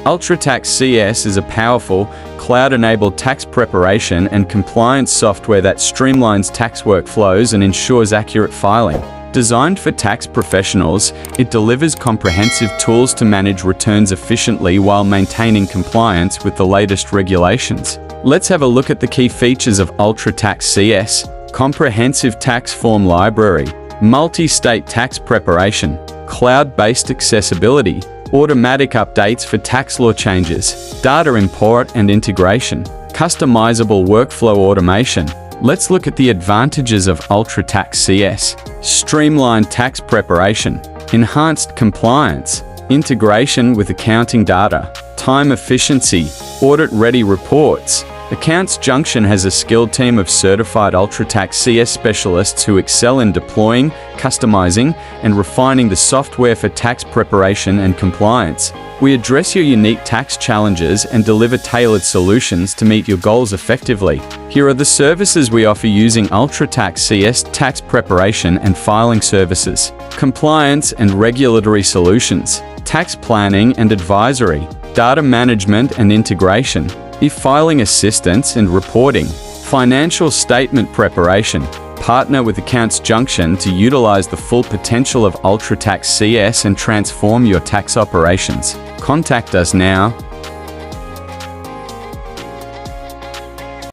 UltraTax CS is a powerful, cloud-enabled tax preparation and compliance software that streamlines tax workflows and ensures accurate filing. Designed for tax professionals, it delivers comprehensive tools to manage returns efficiently while maintaining compliance with the latest regulations. Let's have a look at the key features of UltraTax CS. Comprehensive tax form library, multi-state tax preparation, cloud-based accessibility, automatic updates for tax law changes, data import and integration, customizable workflow automation. Let's look at the advantages of UltraTax CS. Streamlined tax preparation, enhanced compliance, integration with accounting data, time efficiency, audit-ready reports. Accounts Junction has a skilled team of certified UltraTax CS specialists who excel in deploying, customizing, and refining the software for tax preparation and compliance. We address your unique tax challenges and deliver tailored solutions to meet your goals effectively. Here are the services we offer using UltraTax CS: tax preparation and filing services, compliance and regulatory solutions, tax planning and advisory, data management and integration, e-filing assistance and reporting, financial statement preparation. Partner with Accounts Junction to utilize the full potential of UltraTax CS and transform your tax operations. Contact us now